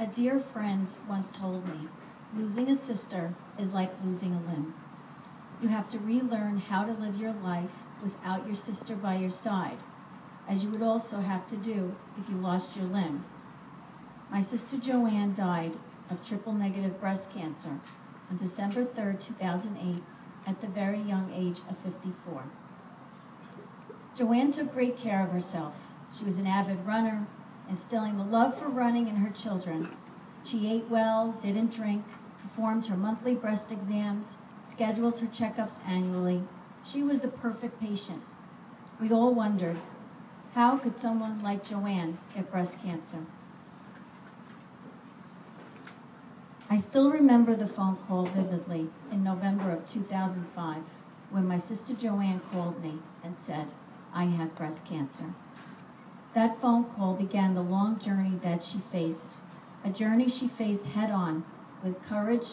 A dear friend once told me, losing a sister is like losing a limb. You have to relearn how to live your life without your sister by your side, as you would also have to do if you lost your limb. My sister Joanne died of triple-negative breast cancer on December 3rd, 2008, at the very young age of 54. Joanne took great care of herself. She was an avid runner, instilling the love for running in her children. She ate well, didn't drink, performed her monthly breast exams, scheduled her checkups annually. She was the perfect patient. We all wondered, how could someone like Joanne get breast cancer? I still remember the phone call vividly in November of 2005 when my sister Joanne called me and said, I had breast cancer. That phone call began the long journey that she faced, a journey she faced head-on with courage,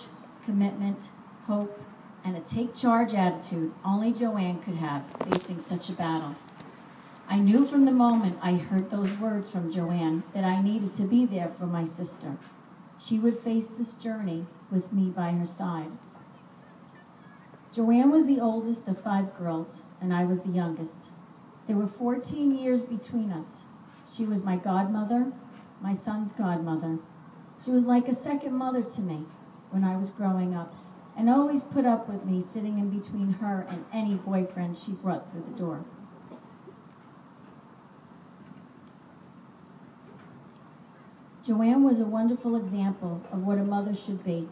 commitment, hope, and a take-charge attitude only Joanne could have facing such a battle. I knew from the moment I heard those words from Joanne that I needed to be there for my sister. She would face this journey with me by her side. Joanne was the oldest of 5 girls, and I was the youngest. There were 14 years between us. She was my godmother, my son's godmother. She was like a second mother to me when I was growing up, and always put up with me sitting in between her and any boyfriend she brought through the door. Joanne was a wonderful example of what a mother should be,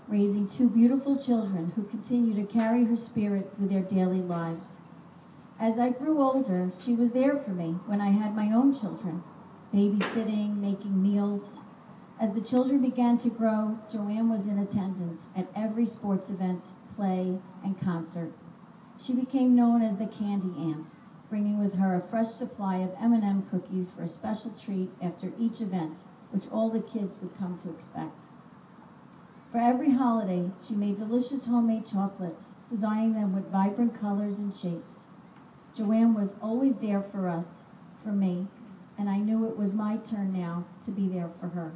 raising 2 beautiful children who continue to carry her spirit through their daily lives. As I grew older, she was there for me when I had my own children, babysitting, making meals. As the children began to grow, Joanne was in attendance at every sports event, play, and concert. She became known as the Candy Aunt, bringing with her a fresh supply of M&M cookies for a special treat after each event, which all the kids would come to expect. For every holiday, she made delicious homemade chocolates, designing them with vibrant colors and shapes. Joanne was always there for us, for me, and I knew it was my turn now to be there for her.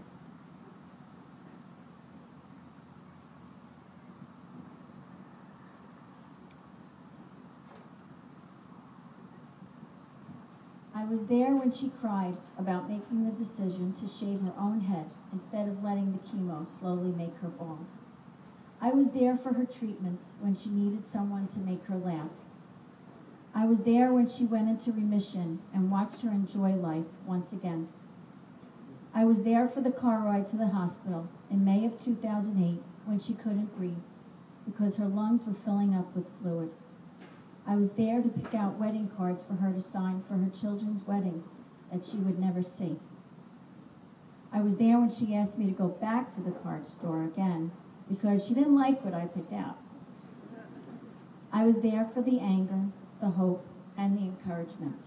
I was there when she cried about making the decision to shave her own head instead of letting the chemo slowly make her bald. I was there for her treatments when she needed someone to make her laugh. I was there when she went into remission and watched her enjoy life once again. I was there for the car ride to the hospital in May of 2008 when she couldn't breathe because her lungs were filling up with fluid. I was there to pick out wedding cards for her to sign for her children's weddings that she would never see. I was there when she asked me to go back to the card store again because she didn't like what I picked out. I was there for the anger, the hope, and the encouragement.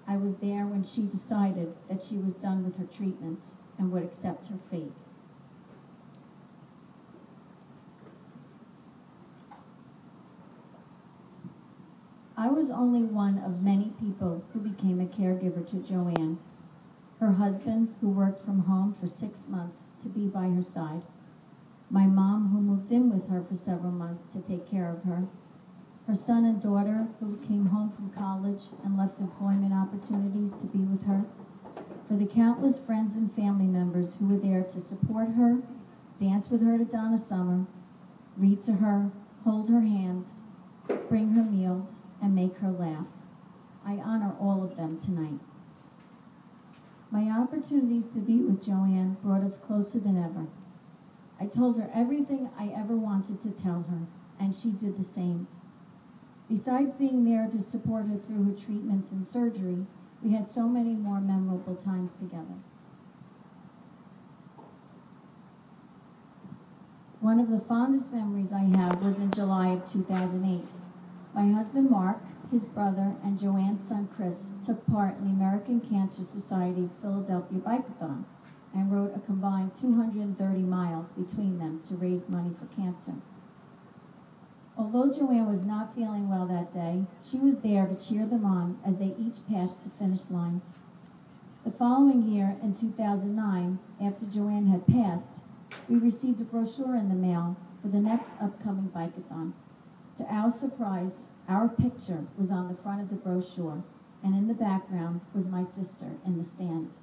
I was there when she decided that she was done with her treatments and would accept her fate. I was only one of many people who became a caregiver to Joanne. Her husband, who worked from home for 6 months to be by her side. My mom, who moved in with her for several months to take care of her. Her son and daughter, who came home from college and left employment opportunities to be with her. For the countless friends and family members who were there to support her, dance with her to Donna Summer, read to her, hold her hand, bring her meals, and make her laugh. I honor all of them tonight. My opportunities to be with Joanne brought us closer than ever. I told her everything I ever wanted to tell her, and she did the same. Besides being there to support her through her treatments and surgery, we had so many more memorable times together. One of the fondest memories I have was in July of 2008. My husband Mark, his brother, and Joanne's son Chris took part in the American Cancer Society's Philadelphia Bike-a-thon and rode a combined 230 miles between them to raise money for cancer. Although Joanne was not feeling well that day, she was there to cheer them on as they each passed the finish line. The following year, in 2009, after Joanne had passed, we received a brochure in the mail for the next upcoming bike-a-thon. To our surprise, our picture was on the front of the brochure, and in the background was my sister in the stands.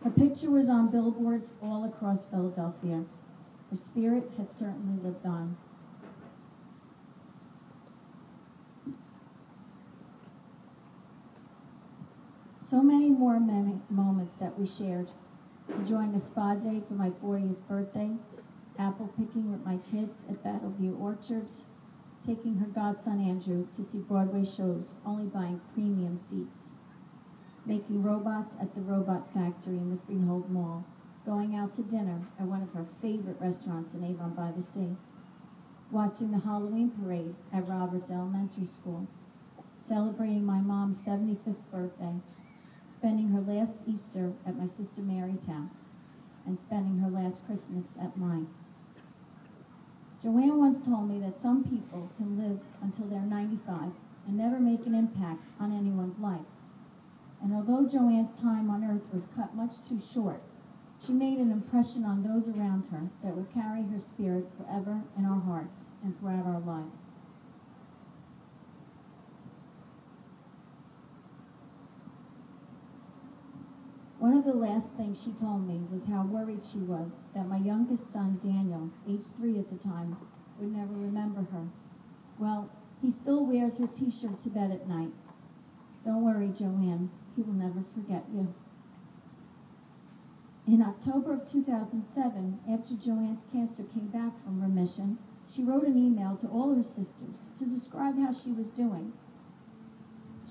Her picture was on billboards all across Philadelphia. Her spirit had certainly lived on. So many more moments that we shared. Enjoying a spa day for my 40th birthday, apple picking with my kids at Battleview Orchards, taking her godson Andrew to see Broadway shows, only buying premium seats, making robots at the Robot Factory in the Freehold Mall, going out to dinner at one of her favorite restaurants in Avon by the Sea, watching the Halloween parade at Roberts Elementary School, celebrating my mom's 75th birthday, spending her last Easter at my sister Mary's house, and spending her last Christmas at mine. Joanne once told me that some people can live until they're 95 and never make an impact on anyone's life. And although Joanne's time on earth was cut much too short, she made an impression on those around her that will carry her spirit forever in our hearts and throughout our lives. One of the last things she told me was how worried she was that my youngest son, Daniel, age 3 at the time, would never remember her. Well, he still wears her t-shirt to bed at night. Don't worry, Joanne, he will never forget you. In October of 2007, after Joanne's cancer came back from remission, she wrote an email to all her sisters to describe how she was doing.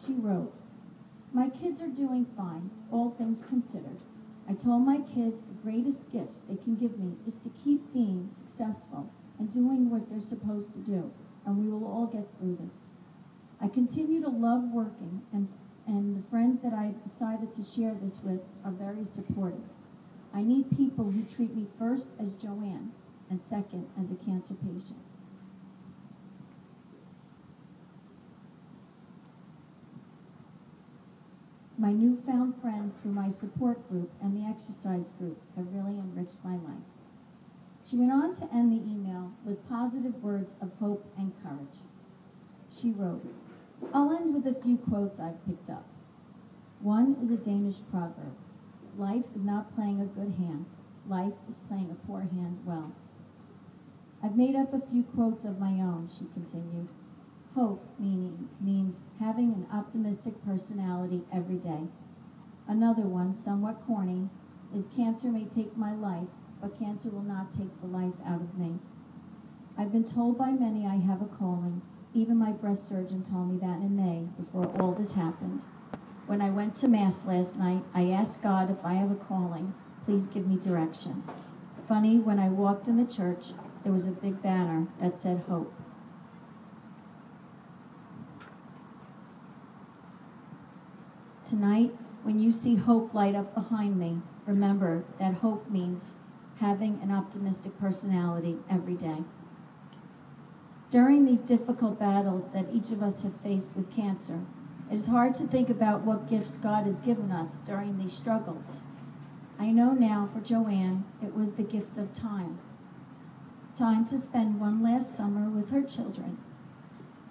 She wrote, "My kids are doing fine, all things considered. I told my kids the greatest gifts they can give me is to keep being successful and doing what they're supposed to do, and we will all get through this. I continue to love working, and the friends that I decided to share this with are very supportive. I need people who treat me first as Joanne and second as a cancer patient." My newfound friends through my support group and the exercise group have really enriched my life. She went on to end the email with positive words of hope and courage. She wrote, "I'll end with a few quotes I've picked up. One is a Danish proverb. Life is not playing a good hand. Life is playing a poor hand well. I've made up a few quotes of my own," she continued. Hope means having an optimistic personality every day. Another one, somewhat corny, is cancer may take my life, but cancer will not take the life out of me. I've been told by many I have a calling. Even my breast surgeon told me that in May before all this happened. When I went to Mass last night, I asked God if I have a calling, please give me direction. Funny, when I walked in the church, there was a big banner that said hope. Tonight, when you see hope light up behind me, remember that hope means having an optimistic personality every day. During these difficult battles that each of us have faced with cancer, it is hard to think about what gifts God has given us during these struggles. I know now for Joanne, it was the gift of time. Time to spend one last summer with her children.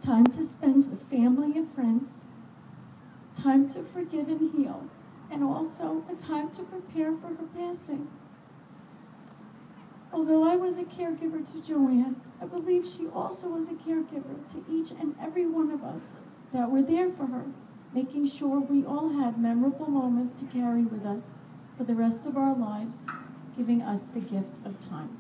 Time to spend with family and friends. Time to forgive and heal, and also a time to prepare for her passing. Although I was a caregiver to Joanne, I believe she also was a caregiver to each and every one of us that were there for her, making sure we all had memorable moments to carry with us for the rest of our lives, giving us the gift of time.